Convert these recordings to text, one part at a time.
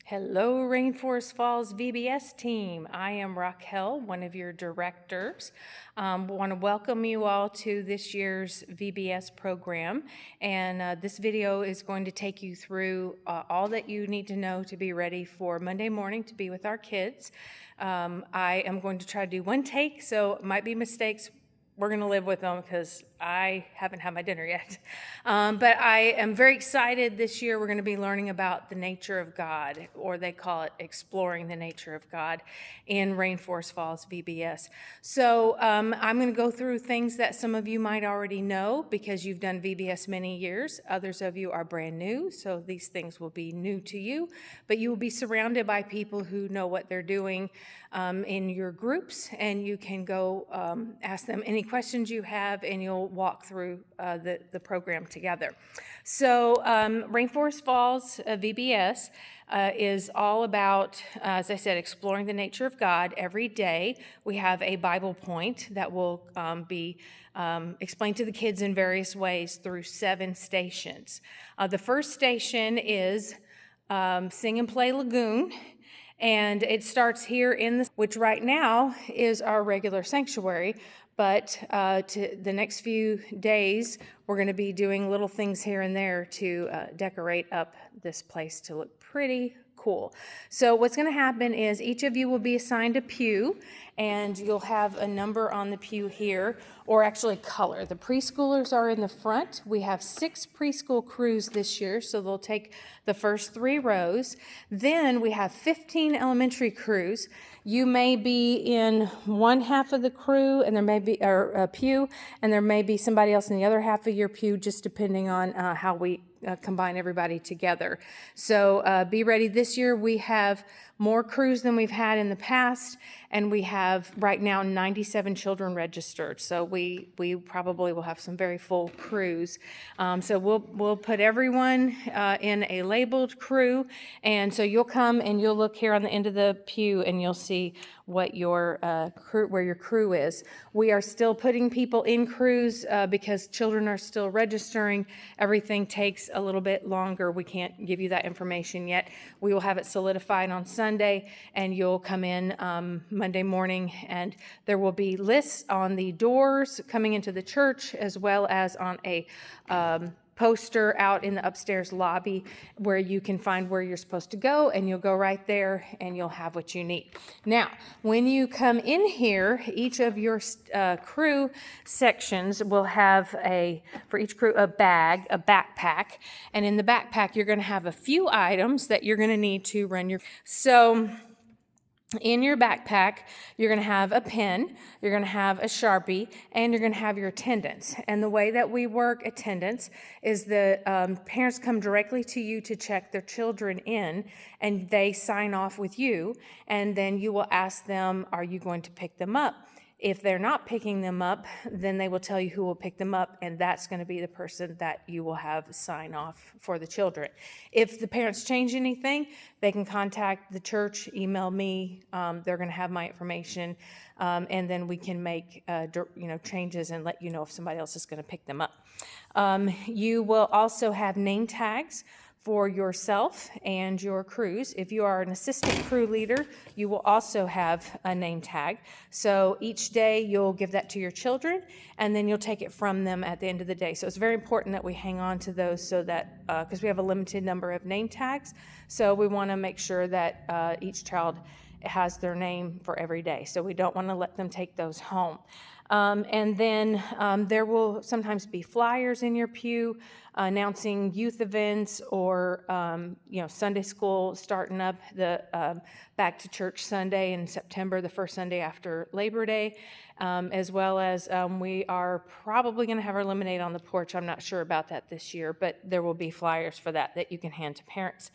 Hello, Rainforest Falls VBS team. I am Raquel, one of your directors. Want to welcome you all to this year's VBS program. And this video is going to take you through all that you need to know to be ready for Monday morning to be with our kids. I am going to try to do one take, so it might be mistakes. We're going to live with them because I haven't had my dinner yet. But I am very excited this year. We're going to be learning about the nature of God, or they call it exploring the nature of God in Rainforest Falls VBS. So I'm going to go through things that some of you might already know because you've done VBS many years. Others of you are brand new, so these things will be new to you. But you will be surrounded by people who know what they're doing in your groups, and you can go ask them any questions you have, and you'll walk through the program together. So Rainforest Falls VBS is all about, as I said, exploring the nature of God. Every day we have a Bible point that will be explained to the kids in various ways through 7 stations. The first station is Sing and Play Lagoon. And it starts here which right now is our regular sanctuary, but to the next few days, we're going to be doing little things here and there to decorate up this place to look pretty cool. So what's going to happen is each of you will be assigned a pew, and you'll have a number on the pew here, or actually color. The preschoolers are in the front. We have 6 preschool crews this year, so they'll take the first 3 rows. Then we have 15 elementary crews. You may be in one half of the crew, and there may be a pew, and there may be somebody else in the other half of your pew, just depending on how we combine everybody together. So be ready. This year we have more crews than we've had in the past, and we have right now 97 children registered. So we probably will have some very full crews. So we'll put everyone in a labeled crew, and so you'll come and you'll look here on the end of the pew, and you'll see what your where your crew is. We are still putting people in crews because children are still registering. Everything takes a little bit longer. We can't give you that information yet. We will have it solidified on Sunday, and you'll come in Monday morning, and there will be lists on the doors coming into the church, as well as on a poster out in the upstairs lobby where you can find where you're supposed to go, and you'll go right there and you'll have what you need. Now, when you come in here, each of your crew sections will have for each crew, a backpack, and in the backpack you're going to have a few items that you're going to need to run your. So in your backpack, you're going to have a pen, you're going to have a Sharpie, and you're going to have your attendance. And the way that we work attendance is the parents come directly to you to check their children in, and they sign off with you, and then you will ask them, are you going to pick them up? If they're not picking them up, then they will tell you who will pick them up, and that's going to be the person that you will have sign off for the children. If the parents change anything, they can contact the church, email me. They're going to have my information, and then we can make changes and let you know if somebody else is going to pick them up. You will also have name tags for yourself and your crews. If you are an assistant crew leader, you will also have a name tag. So each day you'll give that to your children, and then you'll take it from them at the end of the day. So it's very important that we hang on to those, so that because we have a limited number of name tags, so we want to make sure that each child has their name for every day. So we don't want to let them take those home. And then there will sometimes be flyers in your pew announcing youth events, or Sunday school starting up, the Back to Church Sunday in September, the first Sunday after Labor Day, as well as we are probably going to have our lemonade on the porch. I'm not sure about that this year, but there will be flyers for that you can hand to parents.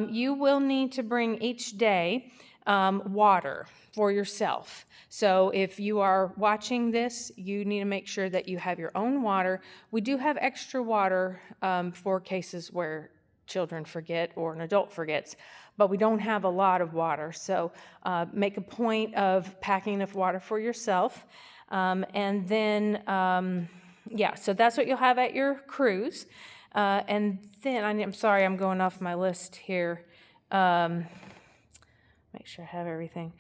You will need to bring each day water for yourself. So if you are watching this, you need to make sure that you have your own water. We do have extra water for cases where children forget or an adult forgets, but we don't have a lot of water. So make a point of packing enough water for yourself. And then, so that's what you'll have at your cruise. And then, I'm sorry, I'm going off my list here. Make sure I have everything.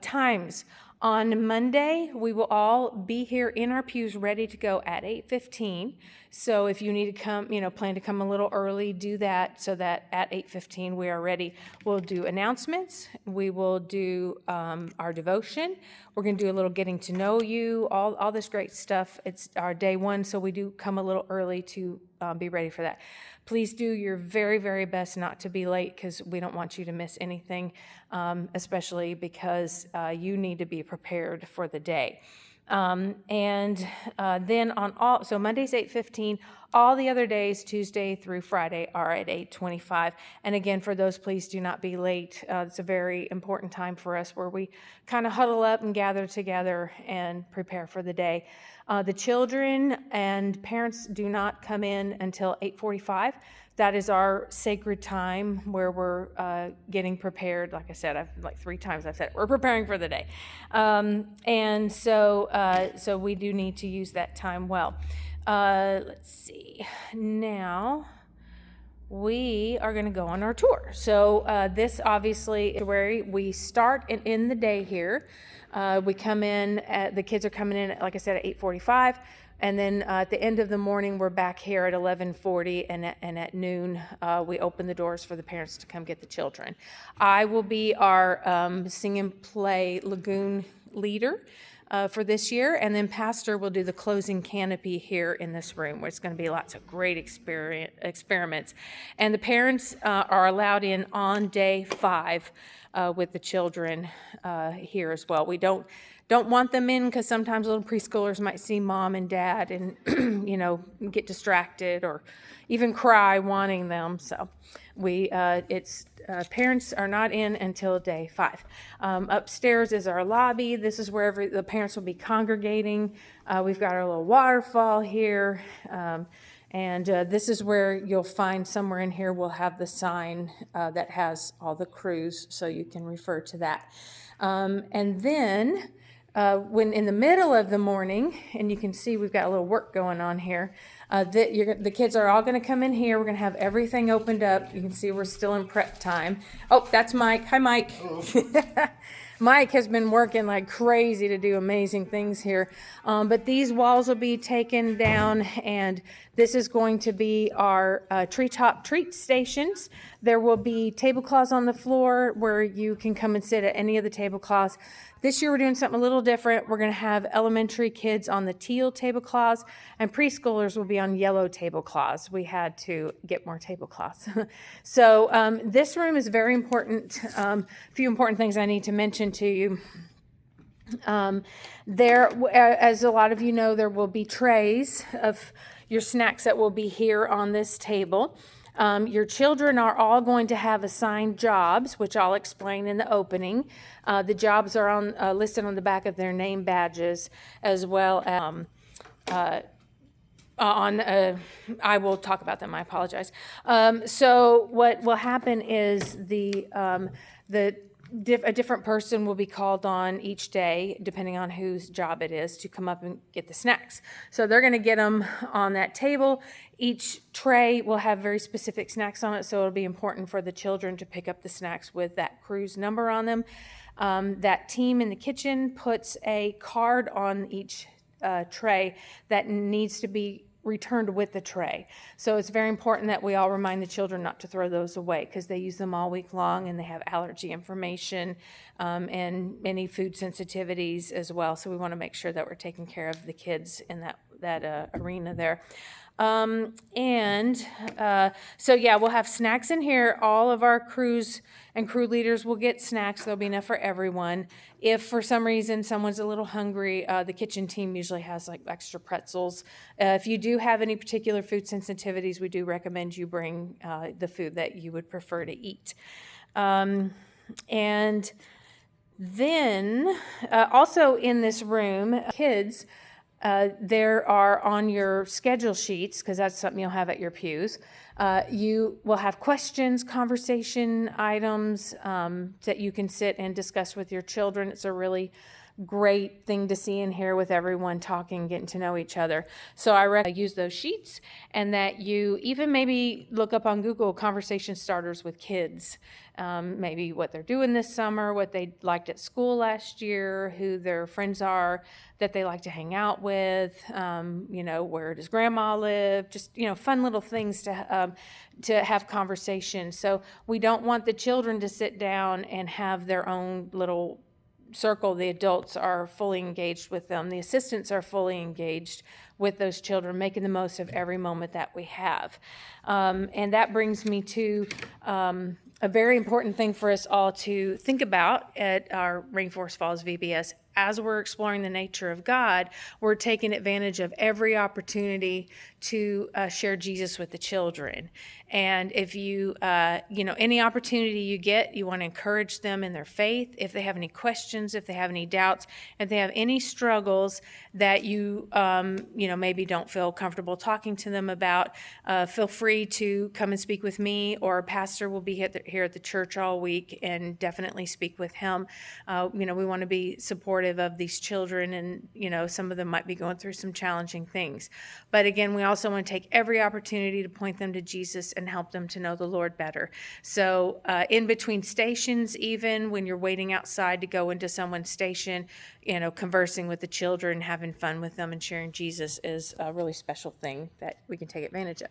Times. On Monday, we will all be here in our pews ready to go at 8:15. So if you need to come, plan to come a little early, do that so that at 8:15 we are ready. We'll do announcements. We will do our devotion. We're going to do a little getting to know you, all this great stuff. It's our day one, so we do come a little early to be ready for that. Please do your very, very best not to be late because we don't want you to miss anything, especially because you need to be prepared for the day. Then so Monday's 8:15, all the other days, Tuesday through Friday, are at 8:25. And again, for those, please do not be late. It's a very important time for us where we kind of huddle up and gather together and prepare for the day. The children and parents do not come in until 8:45. That is our sacred time where we're getting prepared. Like I said, I've 3 times I've said it. We're preparing for the day, so we do need to use that time well. Let's see. Now we are going to go on our tour. So this obviously is where we start and end the day here. We come in. The kids are coming in, like I said, at 8:45. And then at the end of the morning, we're back here at 11:40, and at noon, we open the doors for the parents to come get the children. I will be our sing and play lagoon leader for this year, and then Pastor will do the closing canopy here in this room, where it's going to be lots of great experiments. And the parents are allowed in on day 5 with the children here as well. We don't want them in because sometimes little preschoolers might see mom and dad and get distracted or even cry wanting them. So parents are not in until day 5. Upstairs is our lobby. This is where the parents will be congregating. We've got our little waterfall here. And this is where you'll find somewhere in here we'll have the sign that has all the crews, so you can refer to that. And then when in the middle of the morning, and you can see we've got a little work going on here, the kids are all going to come in here. We're going to have everything opened up. You can see we're still in prep time. Oh, that's Mike. Hi, Mike. Mike has been working like crazy to do amazing things here. But these walls will be taken down, and this is going to be our treetop treat stations. There will be tablecloths on the floor where you can come and sit at any of the tablecloths. This year we're doing something a little different. We're going to have elementary kids on the teal tablecloths, and preschoolers will be on yellow tablecloths. We had to get more tablecloths. So this room is very important. A few important things I need to mention to you. As a lot of you know, there will be trays of your snacks that will be here on this table. Your children are all going to have assigned jobs, which I'll explain in the opening. The jobs are listed on the back of their name badges, as well as I will talk about them. I apologize. So what will happen is a different person will be called on each day, depending on whose job it is, to come up and get the snacks. So they're going to get them on that table. Each tray will have very specific snacks on it, so it'll be important for the children to pick up the snacks with that crew's number on them. That team in the kitchen puts a card on each tray that needs to be returned with the tray. So it's very important that we all remind the children not to throw those away because they use them all week long, and they have allergy information and many food sensitivities as well. So we want to make sure that we're taking care of the kids in that arena there. So we'll have snacks in here. All of our crews and crew leaders will get snacks. There'll be enough for everyone. If for some reason someone's a little hungry, the kitchen team usually has like extra pretzels. If you do have any particular food sensitivities, we do recommend you bring the food that you would prefer to eat. And then also in this room, kids, there are on your schedule sheets, because that's something you'll have at your pews, you will have questions, conversation items that you can sit and discuss with your children. It's a really great thing to see and hear with everyone talking, getting to know each other. So I recommend use those sheets, and that you even maybe look up on Google conversation starters with kids. Maybe what they're doing this summer, what they liked at school last year, who their friends are that they like to hang out with, where does grandma live, just, fun little things to have conversation. So we don't want the children to sit down and have their own little circle. The adults are fully engaged with them. The assistants are fully engaged with those children, making the most of every moment that we have. And that brings me to a very important thing for us all to think about at our Rainforest Falls VBS. As we're exploring the nature of God, we're taking advantage of every opportunity to share Jesus with the children. And if you, any opportunity you get, you want to encourage them in their faith. If they have any questions, if they have any doubts, if they have any struggles that you, maybe don't feel comfortable talking to them about, feel free to come and speak with me, or a pastor will be here at the church all week and definitely speak with him. We want to be supportive of these children, and some of them might be going through some challenging things. But again, we also want to take every opportunity to point them to Jesus and help them to know the Lord better. So in between stations, even when you're waiting outside to go into someone's station, conversing with the children, having fun with them, and sharing Jesus is a really special thing that we can take advantage of.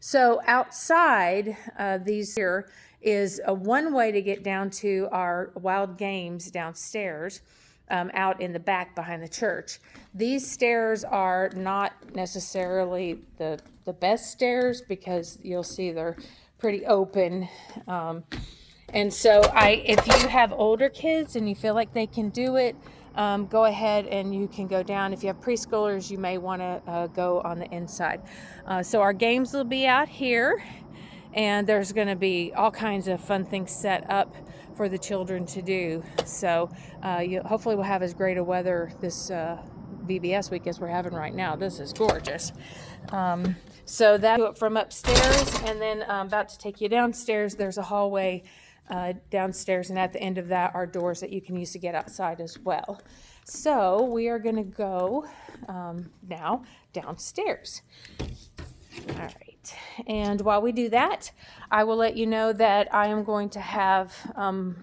So outside, these here is one way to get down to our wild games downstairs. Out in the back behind the church. These stairs are not necessarily the best stairs, because you'll see they're pretty open. And so if you have older kids and you feel like they can do it, go ahead and you can go down. If you have preschoolers, you may want to go on the inside. So our games will be out here, and there's going to be all kinds of fun things set up for the children to do. So hopefully we'll have as great a weather this VBS week as we're having right now. This is gorgeous. So that's from upstairs, and then I'm about to take you downstairs. There's a hallway downstairs, and at the end of that are doors that you can use to get outside as well. So we are going to go now downstairs. All right. And while we do that, I will let you know that I am going to have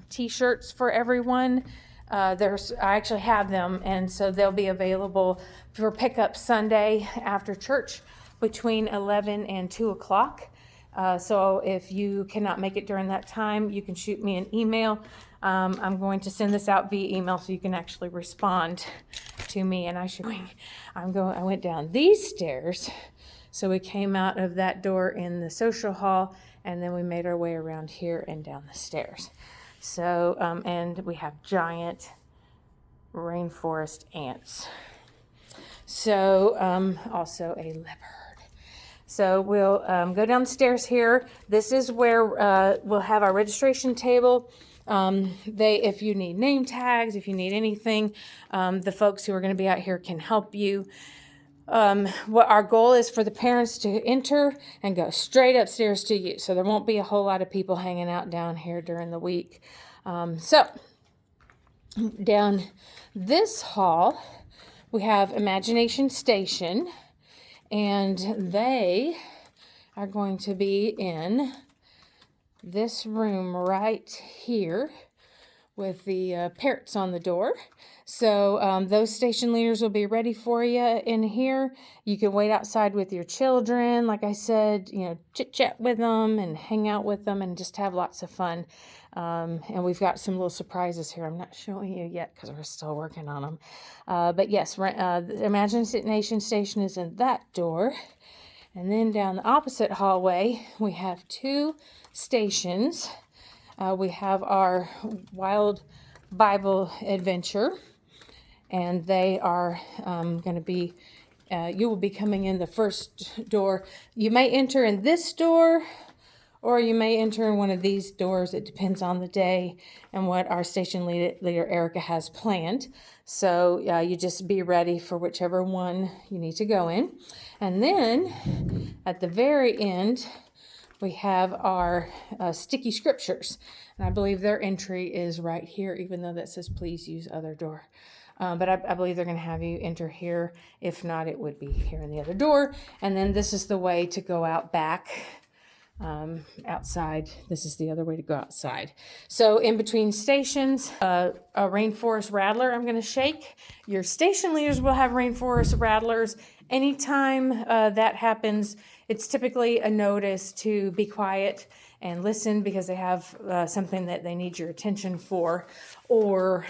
t-shirts for everyone. I actually have them, and so they'll be available for pickup Sunday after church between 11 and 2 o'clock. So if you cannot make it during that time, you can shoot me an email. I'm going to send this out via email so you can actually respond to me. And I went down these stairs. So we came out of that door in the social hall, and then we made our way around here and down the stairs. So, and we have giant rainforest ants. So, also a leopard. So we'll go down the stairs here. This is where we'll have our registration table. If you need name tags, if you need anything, the folks who are going to be out here can help you. What our goal is for the parents to enter and go straight upstairs to you. So there won't be a whole lot of people hanging out down here during the week. So down this hall, we have Imagination Station, and they are going to be in this room right here with the parrots on the door. So those station leaders will be ready for you in here. You can wait outside with your children. Like I said, chit-chat with them and hang out with them and just have lots of fun. And we've got some little surprises here. I'm not showing you yet because we're still working on them. But yes, the Imagination Station is in that door. And then down the opposite hallway, we have two stations. We have our Wild Bible Adventure, and they are going to be, you will be coming in the first door. You may enter in this door, or you may enter in one of these doors. It depends on the day and what our station leader Erica has planned. So you just be ready for whichever one you need to go in. And then at the very end, we have our sticky scriptures. And I believe their entry is right here, even though that says please use other door. But I believe they're going to have you enter here. If not, it would be here in the other door. And then this is the way to go out back. Outside. This is the other way to go outside. So in between stations, a rainforest rattler I'm going to shake. Your station leaders will have rainforest rattlers. Anytime that happens, it's typically a notice to be quiet and listen because they have something that they need your attention for, or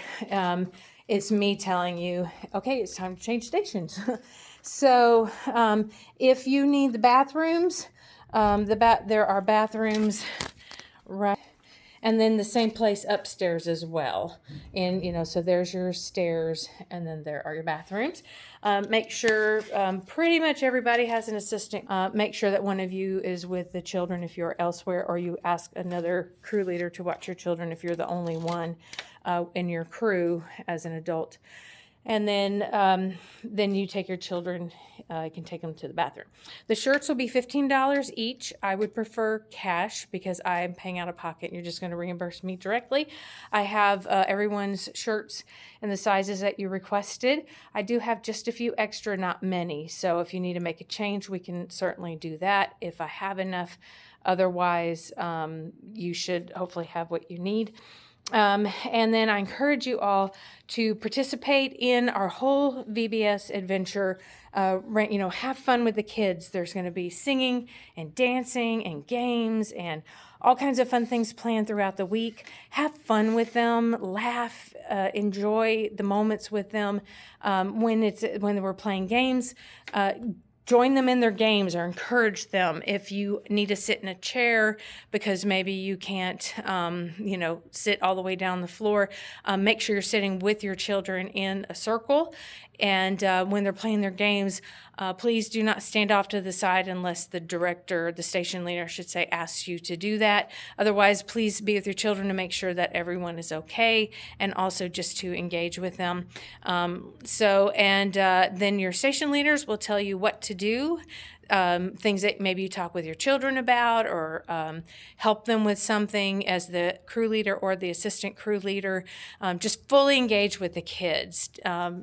it's me telling you, okay, it's time to change stations. So if you need the bathrooms, there are bathrooms right, and then the same place upstairs as well. And so there's your stairs, and then there are your bathrooms. Make sure pretty much everybody has an assistant. Make sure that one of you is with the children if you're elsewhere, or you ask another crew leader to watch your children if you're the only one in your crew as an adult. And then you take your children, you can take them to the bathroom. The shirts will be $15 each. I would prefer cash because I am paying out of pocket and you're just going to reimburse me directly. I have everyone's shirts in the sizes that you requested. I do have just a few extra, not many. So if you need to make a change, we can certainly do that if I have enough. Otherwise, you should hopefully have what you need. And then I encourage you all to participate in our whole VBS adventure. Have fun with the kids. There's going to be singing and dancing and games and all kinds of fun things planned throughout the week. Have fun with them, laugh, enjoy the moments with them. When we're playing games, join them in their games or encourage them. If you need to sit in a chair because maybe you can't, sit all the way down the floor, make sure you're sitting with your children in a circle. And when they're playing their games, please do not stand off to the side unless the director, the station leader, I should say, asks you to do that. Otherwise, please be with your children to make sure that everyone is okay, and also just to engage with them. Then your station leaders will tell you what to do. Things that maybe you talk with your children about, or help them with something as the crew leader or the assistant crew leader. Just fully engage with the kids.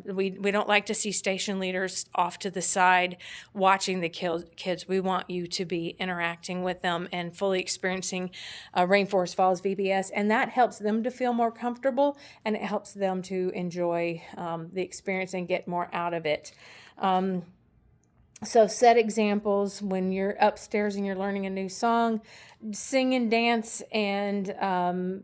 We don't like to see station leaders off to the side watching the kids. We want you to be interacting with them and fully experiencing Rainforest Falls VBS, and that helps them to feel more comfortable, and it helps them to enjoy the experience and get more out of it. So set examples when you're upstairs and you're learning a new song. Sing and dance and,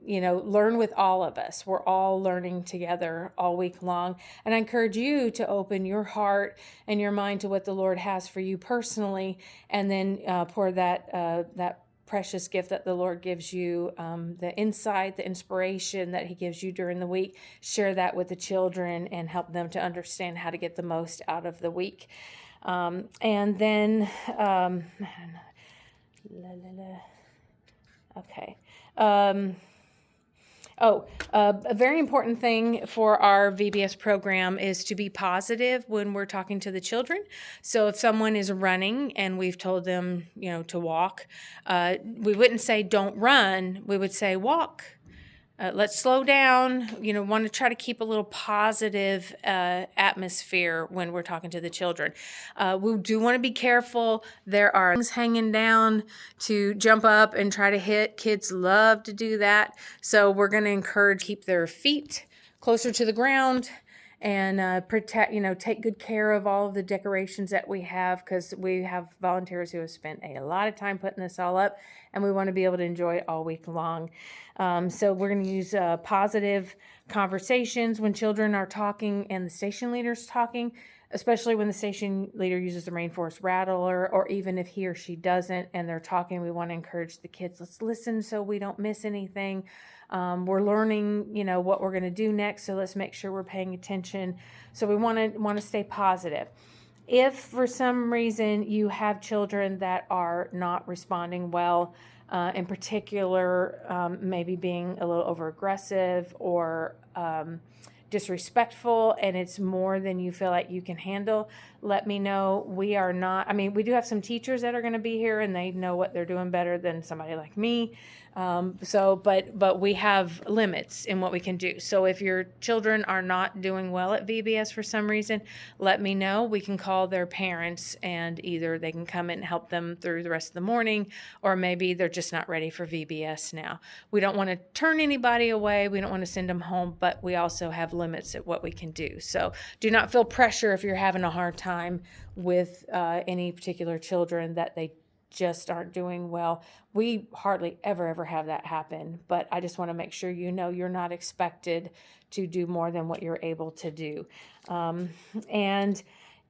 learn with all of us. We're all learning together all week long. And I encourage you to open your heart and your mind to what the Lord has for you personally, and then pour that precious gift that the Lord gives you, the insight, the inspiration that He gives you during the week. Share that with the children and help them to understand how to get the most out of the week. And then, okay. A very important thing for our VBS program is to be positive when we're talking to the children. So if someone is running and we've told them, to walk, we wouldn't say don't run. We would say walk. Let's slow down. Want to try to keep a little positive atmosphere when we're talking to the children. We do want to be careful. There are things hanging down to jump up and try to hit. Kids love to do that. So we're going to encourage keep their feet closer to the ground and take good care of all of the decorations that we have, because we have volunteers who have spent a lot of time putting this all up, and we want to be able to enjoy it all week long. So we're going to use positive conversations when children are talking and the station leader's talking, especially when the station leader uses the Rainforest rattler, or even if he or she doesn't and they're talking. We want to encourage the kids, let's listen so we don't miss anything. We're learning, what we're going to do next, so let's make sure we're paying attention. So we want to stay positive. If for some reason you have children that are not responding well, in particular, maybe being a little overaggressive or disrespectful, and it's more than you feel like you can handle, let me know. We are not, I mean, we do have some teachers that are going to be here, and they know what they're doing better than somebody like me. But we have limits in what we can do. So if your children are not doing well at VBS for some reason, let me know. We can call their parents, and either they can come and help them through the rest of the morning, or maybe they're just not ready for VBS now. We don't want to turn anybody away. We don't want to send them home, but we also have limits at what we can do. So do not feel pressure if you're having a hard time with any particular children that they just aren't doing well. We hardly ever have that happen, but I just want to make sure you know you're not expected to do more than what you're able to do. And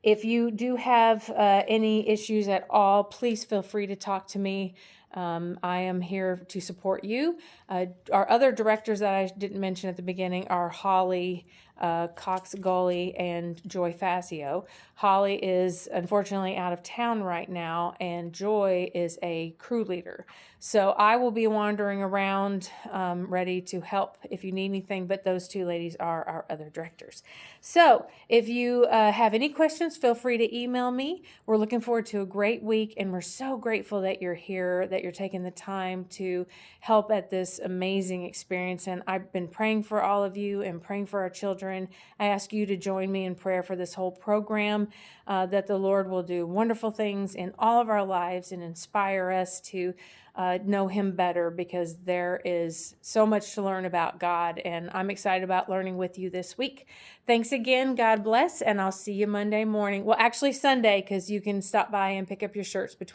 if you do have any issues at all, please feel free to talk to me. I am here to support you. Our other directors that I didn't mention at the beginning are Holly Cox Gully and Joy Fazio. Holly is unfortunately out of town right now, and Joy is a crew leader. So I will be wandering around ready to help if you need anything, but those two ladies are our other directors. So if you have any questions, feel free to email me. We're looking forward to a great week, and we're so grateful that you're here, that you're taking the time to help at this amazing experience. And I've been praying for all of you and praying for our children. I ask you to join me in prayer for this whole program, that the Lord will do wonderful things in all of our lives and inspire us to know Him better, because there is so much to learn about God, and I'm excited about learning with you this week. Thanks again. God bless, and I'll see you Monday morning. Well, actually Sunday, because you can stop by and pick up your shirts between